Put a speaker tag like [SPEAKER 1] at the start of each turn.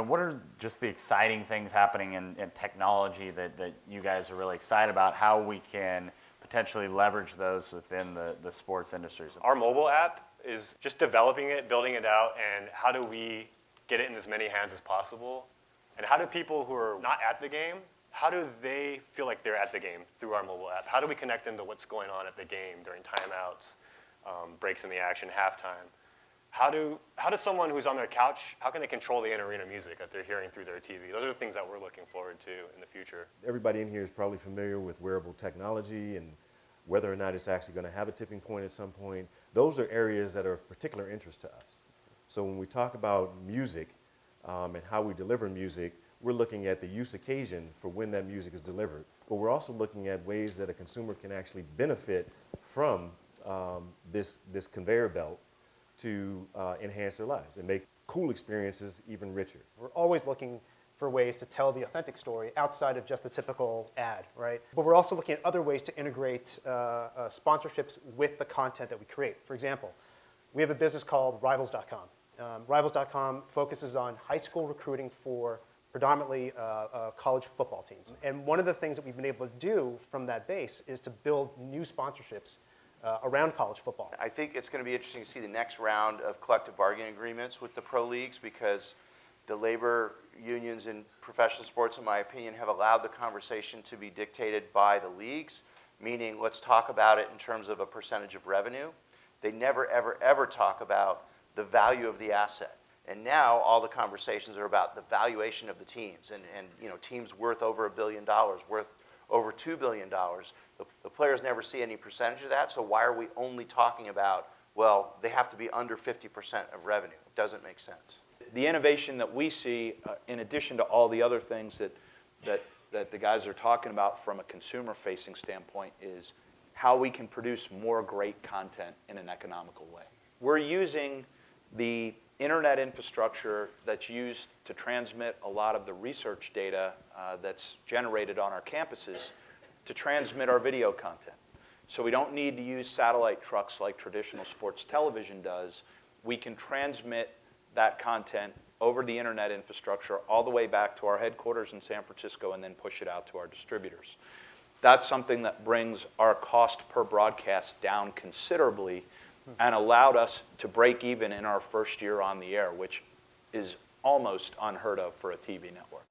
[SPEAKER 1] What are just the exciting things happening in technology that you guys are really excited about, how we can potentially leverage those within the sports industries?
[SPEAKER 2] Our mobile app is just developing it, building it out, and how do we get it in as many hands as possible? And how do people who are not at the game, how do they feel like they're at the game through our mobile app? How do we connect them to what's going on at the game during timeouts, breaks in the action, halftime? How does someone who's on their couch, how can they control the in-arena music that they're hearing through their TV? Those are the things that we're looking forward to in the future.
[SPEAKER 3] Everybody in here is probably familiar with wearable technology and whether or not it's actually going to have a tipping point at some point. Those are areas that are of particular interest to us. So when we talk about music and how we deliver music, we're looking at the use occasion for when that music is delivered. But we're also looking at ways that a consumer can actually benefit from this conveyor belt to enhance their lives and make cool experiences even richer.
[SPEAKER 4] We're always looking for ways to tell the authentic story outside of just the typical ad, right? But we're also looking at other ways to integrate sponsorships with the content that we create. For example, we have a business called Rivals.com. Rivals.com focuses on high school recruiting for predominantly college football teams. And one of the things that we've been able to do from that base is to build new sponsorships around college football.
[SPEAKER 5] I think it's going to be interesting to see the next round of collective bargaining agreements with the pro leagues, because the labor unions in professional sports, in my opinion, have allowed the conversation to be dictated by the leagues, meaning let's talk about it in terms of a percentage of revenue. They never, ever, ever talk about the value of the asset. And now all the conversations are about the valuation of the teams, and teams worth over $1 billion, worth over $2 billion. The players never see any percentage of that, so why are we only talking about, well, they have to be under 50% of revenue? It doesn't make sense.
[SPEAKER 6] The innovation that we see, in addition to all the other things that the guys are talking about from a consumer-facing standpoint, is how we can produce more great content in an economical way. We're using the internet infrastructure that's used to transmit a lot of the research data that's generated on our campuses to transmit our video content. So we don't need to use satellite trucks like traditional sports television does. We can transmit that content over the internet infrastructure all the way back to our headquarters in San Francisco and then push it out to our distributors. That's something that brings our cost per broadcast down considerably and allowed us to break even in our first year on the air, which is almost unheard of for a TV network.